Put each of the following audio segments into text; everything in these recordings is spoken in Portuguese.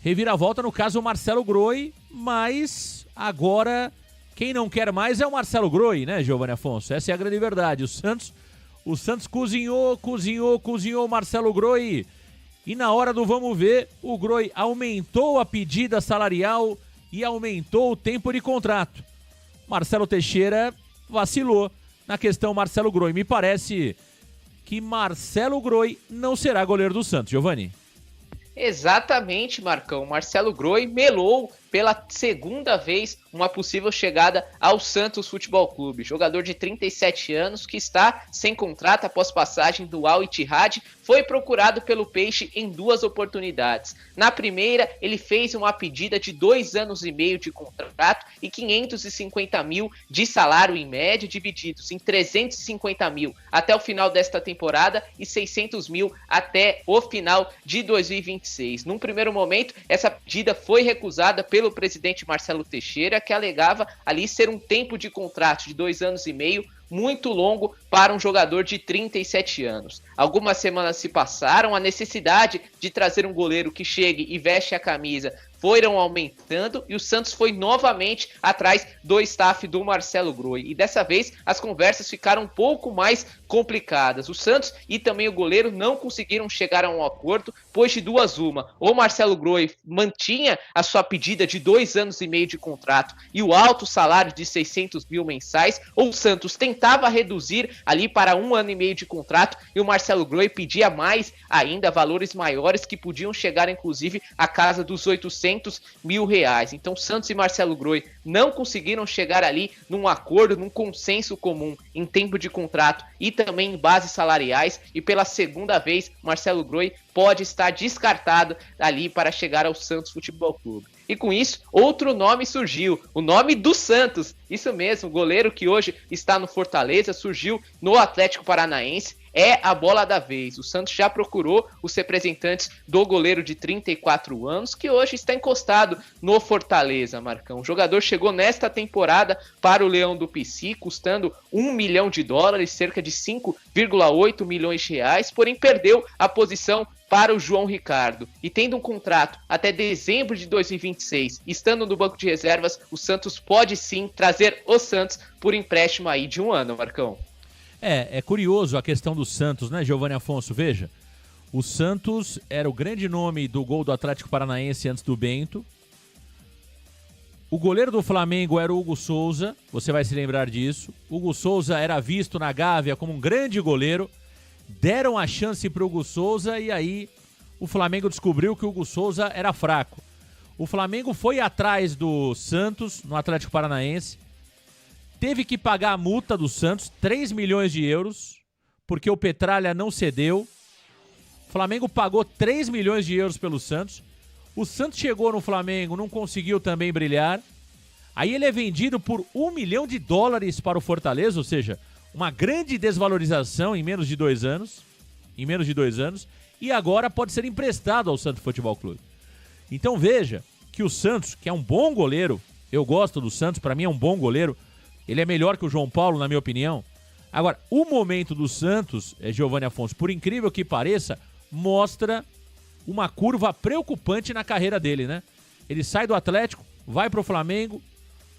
reviravolta no caso o Marcelo Groi, mas agora quem não quer mais é o Marcelo Groi, né, Giovanni Afonso? Essa é a grande verdade. O Santos cozinhou o Marcelo Groi e na hora do vamos ver, o Groi aumentou a pedida salarial e aumentou o tempo de contrato. Marcelo Teixeira vacilou na questão Marcelo Groi. Me parece que Marcelo Groi não será goleiro do Santos, Giovanni. Exatamente, Marcão. Marcelo Groi melou pela segunda vez uma possível chegada ao Santos Futebol Clube. Jogador de 37 anos que está sem contrato após passagem do Al Ittihad, foi procurado pelo Peixe em 2 oportunidades. Na primeira, ele fez uma pedida de 2 anos e meio de contrato e 550 mil de salário em média, divididos em 350 mil até o final desta temporada e 600 mil até o final de 2026. Num primeiro momento, essa pedida foi recusada pelo presidente Marcelo Teixeira, que alegava ali ser um tempo de contrato de 2 anos e meio muito longo para um jogador de 37 anos. Algumas semanas se passaram, a necessidade de trazer um goleiro que chegue e veste a camisa foram aumentando e o Santos foi novamente atrás do staff do Marcelo Groi. E dessa vez as conversas ficaram um pouco mais complicadas. O Santos e também o goleiro não conseguiram chegar a um acordo, pois de duas uma. Ou Marcelo Groi mantinha a sua pedida de 2 anos e meio de contrato e o alto salário de 600 mil mensais, ou o Santos tentava reduzir ali para 1 ano e meio de contrato e o Marcelo Groi pedia mais ainda, valores maiores que podiam chegar inclusive à casa dos 800 mil reais. Então Santos e Marcelo Groi não conseguiram chegar ali num acordo, num consenso comum em tempo de contrato e também em bases salariais, e pela segunda vez Marcelo Groi pode estar descartado ali para chegar ao Santos Futebol Clube. E com isso, outro nome surgiu, o nome do Santos. Isso mesmo, o goleiro que hoje está no Fortaleza, surgiu no Atlético Paranaense, é a bola da vez. O Santos já procurou os representantes do goleiro de 34 anos, que hoje está encostado no Fortaleza, Marcão. O jogador chegou nesta temporada para o Leão do Pici, custando $1 milhão, cerca de 5,8 milhões de reais, porém perdeu a posição para o João Ricardo. E tendo um contrato até dezembro de 2026, estando no banco de reservas, o Santos pode sim trazer o Santos por empréstimo aí de 1 ano, Marcão. É curioso a questão do Santos, né, Giovanni Afonso? Veja, o Santos era o grande nome do gol do Atlético Paranaense antes do Bento. O goleiro do Flamengo era o Hugo Souza, você vai se lembrar disso. Hugo Souza era visto na Gávea como um grande goleiro. Deram a chance para o Hugo Souza e aí o Flamengo descobriu que o Hugo Souza era fraco. O Flamengo foi atrás do Santos no Atlético Paranaense. Teve que pagar a multa do Santos, 3 milhões de euros, porque o Petralha não cedeu. O Flamengo pagou 3 milhões de euros pelo Santos. O Santos chegou no Flamengo, não conseguiu também brilhar. Aí ele é vendido por $1 milhão para o Fortaleza, ou seja, uma grande desvalorização em menos de 2 anos. E agora pode ser emprestado ao Santos Futebol Clube. Então veja que o Santos, que é um bom goleiro, eu gosto do Santos, para mim é um bom goleiro, ele é melhor que o João Paulo, na minha opinião. Agora, o momento do Santos, Giovanni Afonso, por incrível que pareça, mostra uma curva preocupante na carreira dele, né? Ele sai do Atlético, vai pro Flamengo,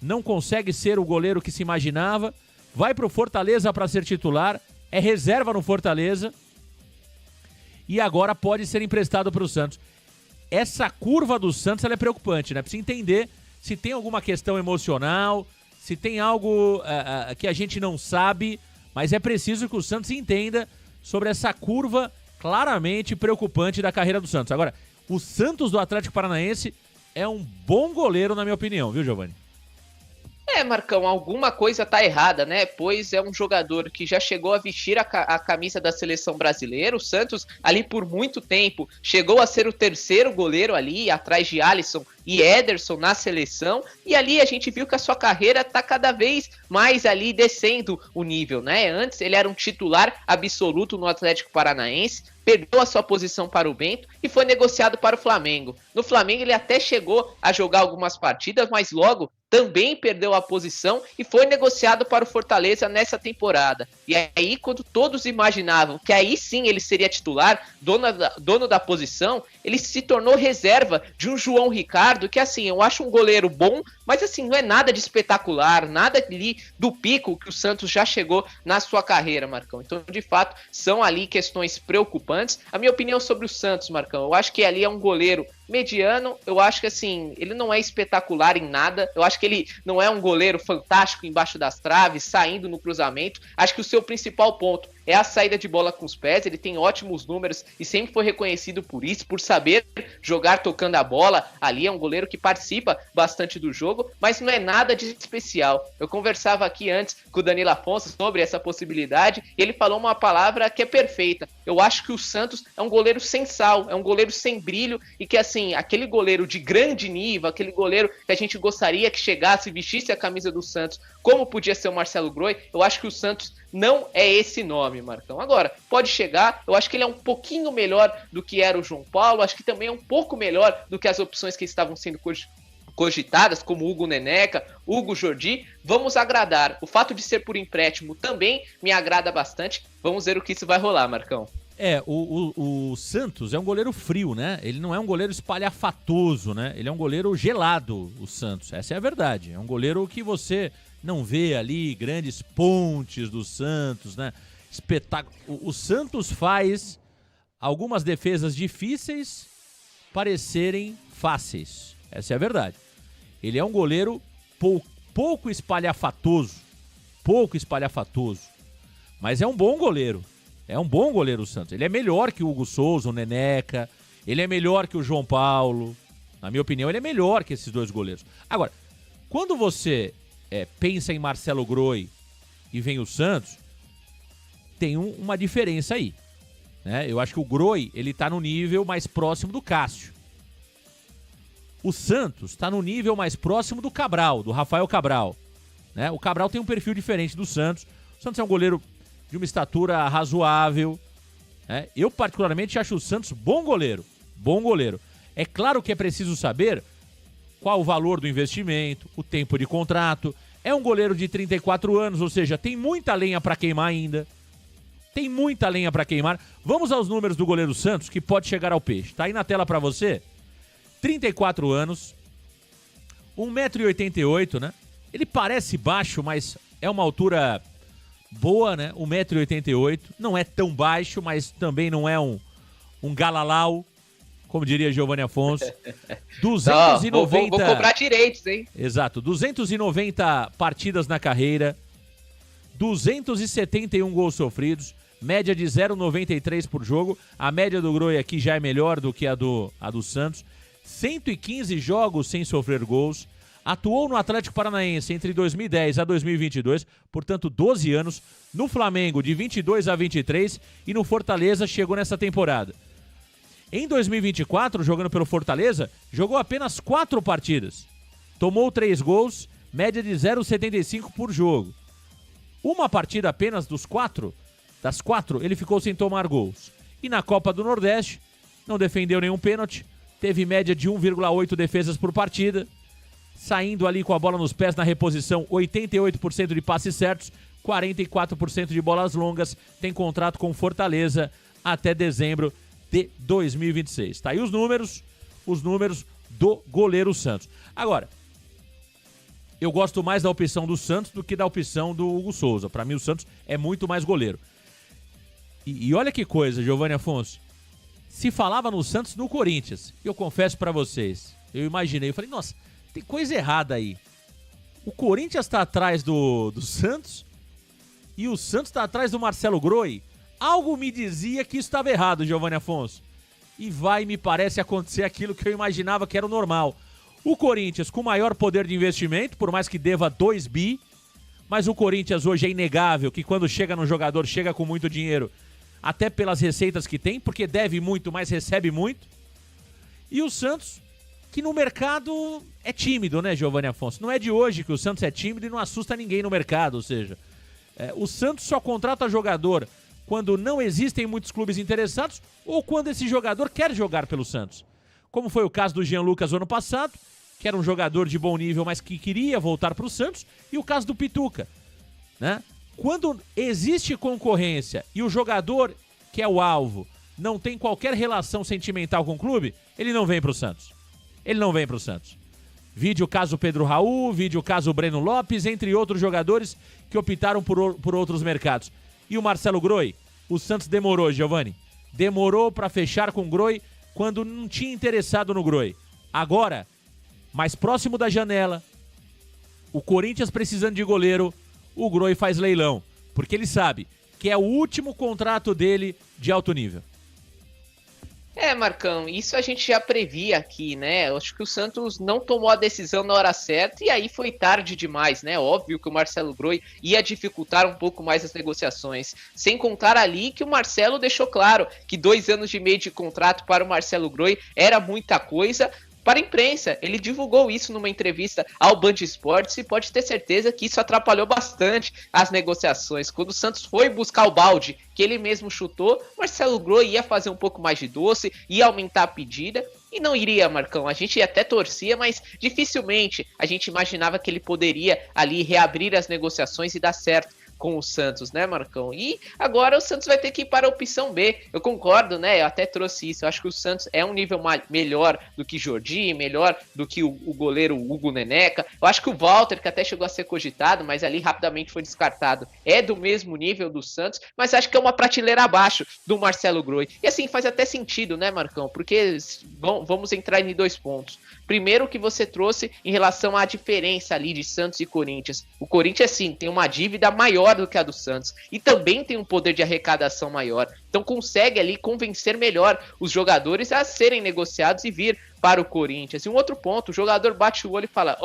não consegue ser o goleiro que se imaginava, vai pro Fortaleza para ser titular, é reserva no Fortaleza e agora pode ser emprestado para o Santos. Essa curva do Santos ela é preocupante, né? Precisa entender se tem alguma questão emocional, se tem algo que a gente não sabe, mas é preciso que o Santos entenda sobre essa curva claramente preocupante da carreira do Santos. Agora, o Santos do Atlético Paranaense é um bom goleiro, na minha opinião, viu, Giovanni? Marcão, alguma coisa tá errada, né? Pois é um jogador que já chegou a vestir a camisa da seleção brasileira. O Santos, ali por muito tempo, chegou a ser o terceiro goleiro ali, atrás de Alisson e Ederson na seleção. E ali a gente viu que a sua carreira tá cada vez mais ali descendo o nível, né? Antes ele era um titular absoluto no Atlético Paranaense, perdeu a sua posição para o Bento e foi negociado para o Flamengo. No Flamengo ele até chegou a jogar algumas partidas, mas logo também perdeu a posição e foi negociado para o Fortaleza nessa temporada. E aí, quando todos imaginavam que aí sim ele seria titular, dono da posição, ele se tornou reserva de um João Ricardo, que assim, eu acho um goleiro bom, mas assim, não é nada de espetacular, nada ali do pico que o Santos já chegou na sua carreira, Marcão. Então, de fato, são ali questões preocupantes. A minha opinião sobre o Santos, Marcão, eu acho que ali é um goleiro mediano, eu acho que assim, ele não é espetacular em nada, eu acho que ele não é um goleiro fantástico embaixo das traves, saindo no cruzamento, acho que o seu principal ponto é a saída de bola com os pés, ele tem ótimos números e sempre foi reconhecido por isso, por saber jogar tocando a bola, ali é um goleiro que participa bastante do jogo, mas não é nada de especial. Eu conversava aqui antes com o Danilo Afonso sobre essa possibilidade, e ele falou uma palavra que é perfeita, eu acho que o Santos é um goleiro sem sal, é um goleiro sem brilho, e que assim, aquele goleiro de grande nível, aquele goleiro que a gente gostaria que chegasse e vestisse a camisa do Santos, como podia ser o Marcelo Groi, eu acho que o Santos não é esse nome, Marcão. Agora, pode chegar, eu acho que ele é um pouquinho melhor do que era o João Paulo, acho que também é um pouco melhor do que as opções que estavam sendo cogitadas, como Hugo Neneca, Hugo Jordi, vamos agradar. O fato de ser por empréstimo também me agrada bastante, vamos ver o que isso vai rolar, Marcão. O Santos é um goleiro frio, né? Ele não é um goleiro espalhafatoso, né? Ele é um goleiro gelado, o Santos. Essa é a verdade. É um goleiro que você não vê ali grandes pontes do Santos, né? Espetáculo. O Santos faz algumas defesas difíceis parecerem fáceis. Essa é a verdade. Ele é um goleiro pouco espalhafatoso. Mas é um bom goleiro. É um bom goleiro o Santos. Ele é melhor que o Hugo Souza, o Neneca. Ele é melhor que o João Paulo. Na minha opinião, ele é melhor que esses dois goleiros. Agora, quando você pensa em Marcelo Groi e vem o Santos, tem uma diferença aí. Né? Eu acho que o Groi, ele tá no nível mais próximo do Cássio. O Santos tá no nível mais próximo do Cabral, do Rafael Cabral. Né? O Cabral tem um perfil diferente do Santos. O Santos é um goleiro de uma estatura razoável. Né? Eu, particularmente, acho o Santos bom goleiro. É claro que é preciso saber qual o valor do investimento, o tempo de contrato. É um goleiro de 34 anos, ou seja, tem muita lenha para queimar ainda. Vamos aos números do goleiro Santos, que pode chegar ao peixe. Tá aí na tela para você. 34 anos, 1,88 m, né? Ele parece baixo, mas é uma altura boa, né? 1,88 m. Não é tão baixo, mas também não é um galalau, como diria Giovanni Afonso. 290... Vou cobrar direitos, hein? Exato. 290 partidas na carreira, 271 gols sofridos, média de 0,93 por jogo. A média do Groi aqui já é melhor do que a do Santos. 115 jogos sem sofrer gols. Atuou no Atlético Paranaense entre 2010 a 2022, portanto 12 anos. No Flamengo de 22 a 23 e no Fortaleza chegou nessa temporada. Em 2024, jogando pelo Fortaleza, jogou apenas 4 partidas. Tomou 3 gols, média de 0,75 por jogo. Uma partida apenas das 4, ele ficou sem tomar gols. E na Copa do Nordeste, não defendeu nenhum pênalti, teve média de 1,8 defesas por partida, saindo ali com a bola nos pés na reposição, 88% de passes certos, 44% de bolas longas, tem contrato com Fortaleza até dezembro de 2026. Tá aí os números do goleiro Santos. Agora, eu gosto mais da opção do Santos do que da opção do Hugo Souza. Para mim o Santos é muito mais goleiro. E olha que coisa, Giovanni Afonso. Se falava no Santos no Corinthians. Eu confesso para vocês, eu imaginei, eu falei, nossa, tem coisa errada aí. O Corinthians tá atrás do Santos e o Santos tá atrás do Marcelo Groi. Algo me dizia que isso estava errado, Giovanni Afonso. E me parece, acontecer aquilo que eu imaginava que era o normal. O Corinthians com maior poder de investimento, por mais que deva 2 bi, mas o Corinthians hoje é inegável que quando chega no jogador, chega com muito dinheiro, até pelas receitas que tem, porque deve muito, mas recebe muito. E o Santos, que no mercado é tímido, né, Giovanni Afonso? Não é de hoje que o Santos é tímido e não assusta ninguém no mercado, ou seja, o Santos só contrata jogador quando não existem muitos clubes interessados ou quando esse jogador quer jogar pelo Santos. Como foi o caso do Jean Lucas ano passado, que era um jogador de bom nível, mas que queria voltar para o Santos, e o caso do Pituca, né? Quando existe concorrência e o jogador que é o alvo não tem qualquer relação sentimental com o clube, ele não vem para o Santos. Ele não vem para o Santos. Vide o caso Pedro Raul, vide o caso Breno Lopes, entre outros jogadores que optaram por outros mercados. E o Marcelo Groi? O Santos demorou, Giovani. Demorou para fechar com o Groi quando não tinha interessado no Groi. Agora, mais próximo da janela, o Corinthians precisando de goleiro, o Groi faz leilão. Porque ele sabe que é o último contrato dele de alto nível. Marcão, isso a gente já previa aqui, né? Eu acho que o Santos não tomou a decisão na hora certa e aí foi tarde demais, né? Óbvio que o Marcelo Groi ia dificultar um pouco mais as negociações. Sem contar ali que o Marcelo deixou claro que 2 anos e meio de contrato para o Marcelo Groi era muita coisa. Para a imprensa, ele divulgou isso numa entrevista ao Band Esportes e pode ter certeza que isso atrapalhou bastante as negociações. Quando o Santos foi buscar o balde que ele mesmo chutou, Marcelo Groi ia fazer um pouco mais de doce, ia aumentar a pedida e não iria, Marcão. A gente até torcia, mas dificilmente a gente imaginava que ele poderia ali reabrir as negociações e dar certo com o Santos, né, Marcão? E agora o Santos vai ter que ir para a opção B. Eu concordo, né? Eu até trouxe isso. Eu acho que o Santos é um nível melhor do que Jordi, melhor do que o goleiro Hugo Neneca. Eu acho que o Walter, que até chegou a ser cogitado, mas ali rapidamente foi descartado, é do mesmo nível do Santos, mas acho que é uma prateleira abaixo do Marcelo Groi. E assim, faz até sentido, né, Marcão? Porque vamos entrar em 2 pontos. Primeiro, que você trouxe em relação à diferença ali de Santos e Corinthians. O Corinthians, sim, tem uma dívida maior do que a do Santos e também tem um poder de arrecadação maior. Então consegue ali convencer melhor os jogadores a serem negociados e vir para o Corinthians. E um outro ponto, o jogador bate o olho e fala,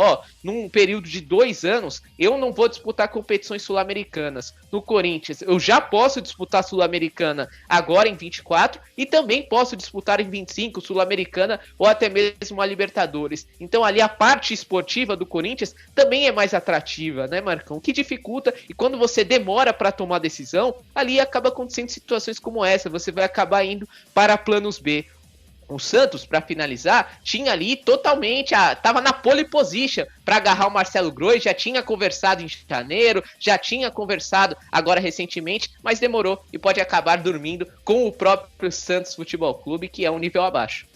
num período de 2 anos, eu não vou disputar competições sul-americanas. No Corinthians, eu já posso disputar Sul-Americana agora em 24 e também posso disputar em 25 Sul-Americana ou até mesmo a Libertadores. Então ali a parte esportiva do Corinthians também é mais atrativa, né, Marcão? O que dificulta, e quando você demora para tomar decisão, ali acaba acontecendo situações como essa, você vai acabar indo para planos B. O Santos, para finalizar, tinha ali totalmente, tava na pole position para agarrar o Marcelo Groi, já tinha conversado em janeiro, já tinha conversado agora recentemente, mas demorou e pode acabar dormindo com o próprio Santos Futebol Clube, que é um nível abaixo.